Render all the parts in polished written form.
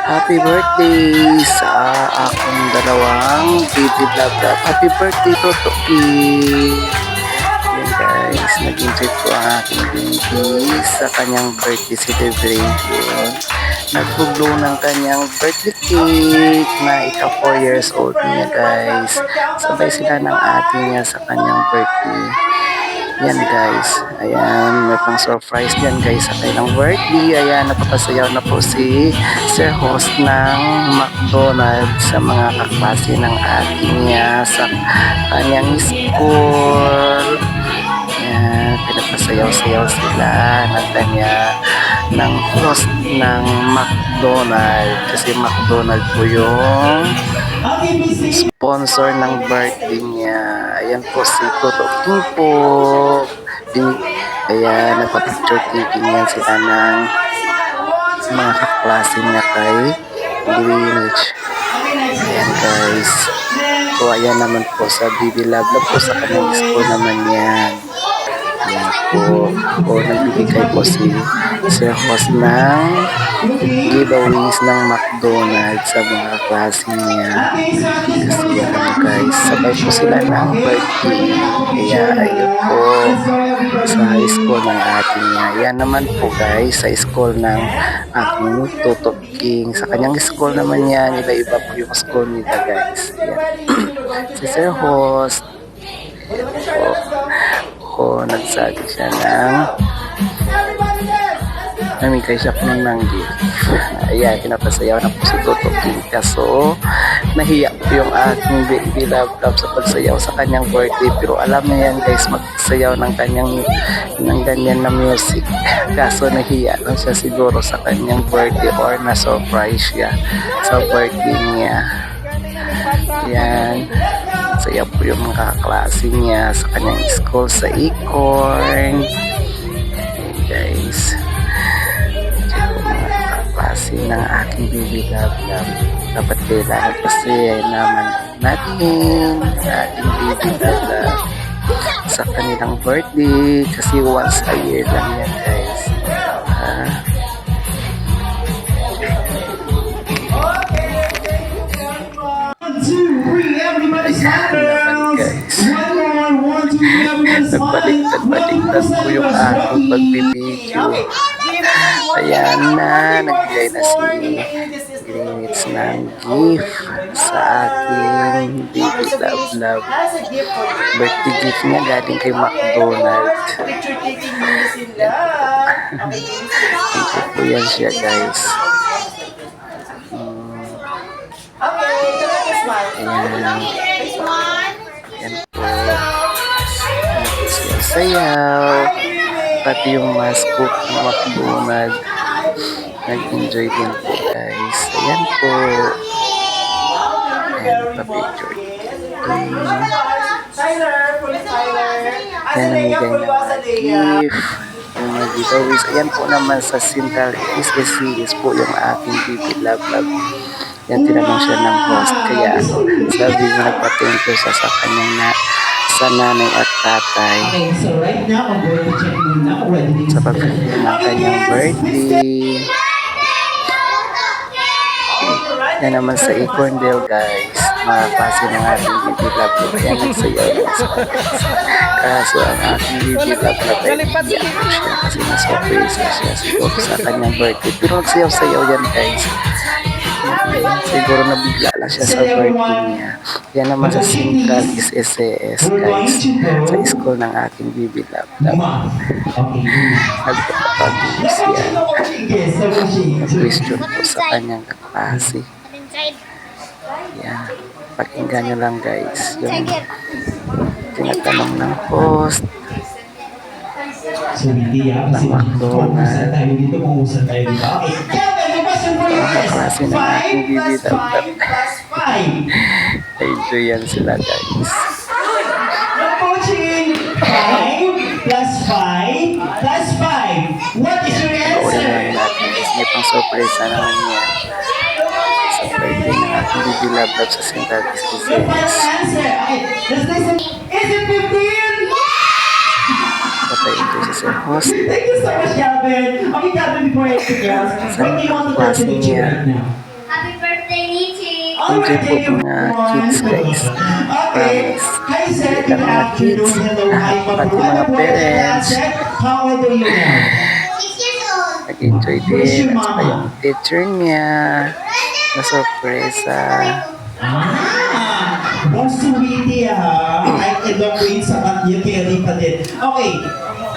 Happy birthday sa akong dalawang baby love love. Happy birthday, Totoki! Yan guys, nag-enjoy po ang aking baby sa kanyang birthday celebration. Nagbuglo ng kanyang birthday cake na ika 4 years old niya guys. Sabay sila ng ate niya sa kanyang birthday. Yan guys, ayan, may pang surprise yan guys sa kanilang birthday. Ayan, napapasayaw na po si Sir Host ng McDonald's sa mga kaklase ng ate niya sa kanyang school. Ayan, pinapasayaw-sayaw sila ng ng host ng McDonald's kasi McDonald's po yung sponsor ng birthday niya. Ayan po si Toto King po. Ayan, nagpa-picture taking yan sila ng mga kaklase niya kay Greenwich. Ayan guys. So ayan naman po sa Baby Love Love po sa kanyang school naman yan. Ayan po. O nagbibigay po si Sir Host ng giveaways ng McDonald's sa mga klase niya. Kasi ano guys, sabay po sila ng birthday. Kaya ayun po sa high school ng ating niya. Yan naman po guys sa school ng aking Toto King. Sa kanyang school naman yan, iba-iba po yung school nila guys. Yan. Si Sir Host. Nagsabi siya ng namigay siya po ng gift. Ayan, pinapasayaw na po si Toto King. Kaso, nahiya po yung aking baby love love sa pagsayaw sa kanyang birthday. Pero alam niya yan guys, magsayaw ng ganyan na music. Kaso, nahiya lang siya siguro sa kanyang birthday or na-surprise siya sa birthday niya. Ayan. Saya po yung mga kaklase niya sa kanyang school sa Acorn. Ayan guys. Diyan po mga kaklase ng aking baby love love. Dapat kailangan kasi naman natin ating baby love love sa kanilang birthday kasi once a year lang yan guys. Nagbaliktad po yung aking pagbibideo. Ayan na, nagbigay na si Greenwich ng gift sa aking baby love love. Birthday gift niya galing kay McDonald's. Ito po yan siya guys. Ayan. Ayan po. Sayaw. Pati yung mascot ng McDonald's. Nag-enjoy din po guys. Ayan po. Ayan, pa-picture. Ayan, namigay ng gift. Yung mga giveaways. Ayan po naman sa Central SSC is po yung ating baby love love. Yan, tinanong siya ng host. Kaya sabi niya nagpa-thank you sa kanyang sa nanay at tatay. Okay, so right now, I'm going to check muna kung ready din sa pag-prepare ng kanyang birthday. Yan naman sa Acorndale guys. Mga klase ng ating baby love love. Kaya nagsayaw lang sa kaso ang ating baby love love ay iyak siya kasi na-surprise siya siguro sa kanyang birthday. Pero nagsayaw-sayaw yan guys. Siguro nabigla lang siya sa birthday niya. Yan naman sa Central is SSS guys. Sa school ng ating baby love love. Nagpapag-wish yan. Nag-question po sa kanyang kaklase. Yan. Pakinggan nyo lang guys. Yung tinatanong ng host. So hindi kasi kung tayo dito, kung usan tayo dito. Okay. Mga klase ng ating baby love love. Enjoy yan sila guys. Coaching 5 plus 5 plus 5. What is your answer? May pang surprise na naman niya. Sa birthday ng ating baby love love sa Central Your final answer. Okay, let's listen. Is it 15? Papay-enjoy sa Sir Host. Thank you so much, Calvin. Okay, Calvin, before anything else, what do you want to tell the teacher right now? Enjoy po mga kids guys. Okay. Promise. Hi, sir. Kita Good mga kids. afternoon. Hello. Hi, Pati Mabu. mga Ano po yung parents. check? How old are you now? Nag-enjoy Where's din. your At saka mama? yung teacher niya. Na-surpresa. Boss Sweetie ha. Ay, long way sa kanya. Carry pa din. Okay.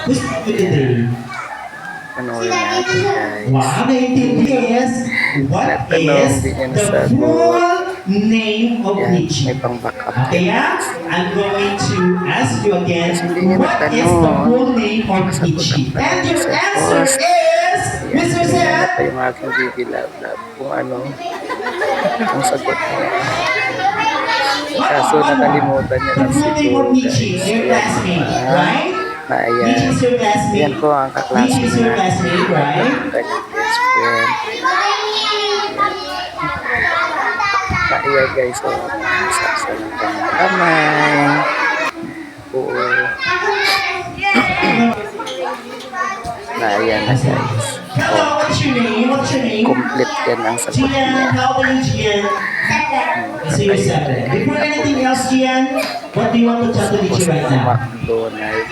Who's you today? Panoorin natin guys. Wow, naiintindihan. What Natanong, is hindi niya the nasagot. full name of Yan, Nietzsche? may pang-backup. Okay, I'm going to ask you again, Hindi niya what is the natanong. full name of Nietzsche? And your answer is, Mr. Yan, Seth. pa yung aking baby love kung ano ang sagot niya. Kaso nakalimutan niya The lang full name of siguro Nietzsche, guys. your classmate, right? Ayan. Nietzsche is your classmate. Yan po ang kaklase Nietzsche is your niya. classmate, right? Kanyang best friend. Kaya guys, so, saksa ng kanyang kamay. Oo. Ayan na guys. Hello, what's your name? What's your name? Complete yan ang sagot Gian, niya. how old are you, Gian? So you're 7. Before anything else, Gian, what do you want to tell to Nietzsche right now? McDonald.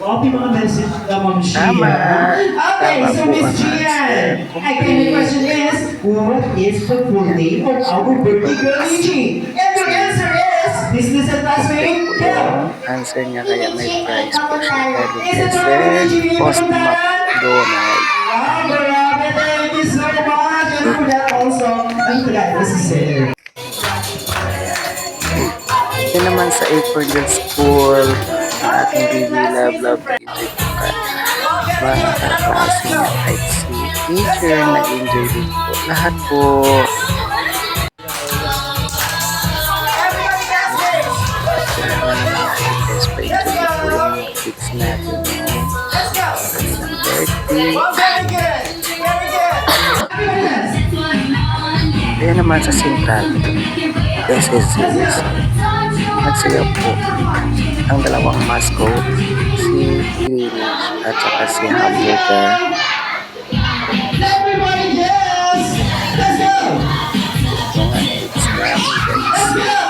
Happy mga message na Ma'am Gian. Tama. Okay, Tama so po Miss ang Gian, answer. again, the question is, what is the full name of our birthday girl, Nietzsche? And your answer is, business and classmate, Ito po go! yung answer niya kaya may prize po siya. Is it Dessert already Nietzsche? post Puntahan? McDonald. Wow, grabe, thank you so much. And for that also, and for that, this is it. Ito naman sa A4 Girls School, ang ating baby love nag-enjoy po ka. Mga kaklase niya kahit si teacher nag-enjoy din po. Lahat po. Ito naman ang mga kids pa enjoy din po yung mga kids natin. Kanilang birthday. Kaya naman sa Central, SSCs, nagsayaw po ang dalawang mascot, si Greenish at saka si Hamburger. Everybody, yes! Let's go! Mga kids namin guys.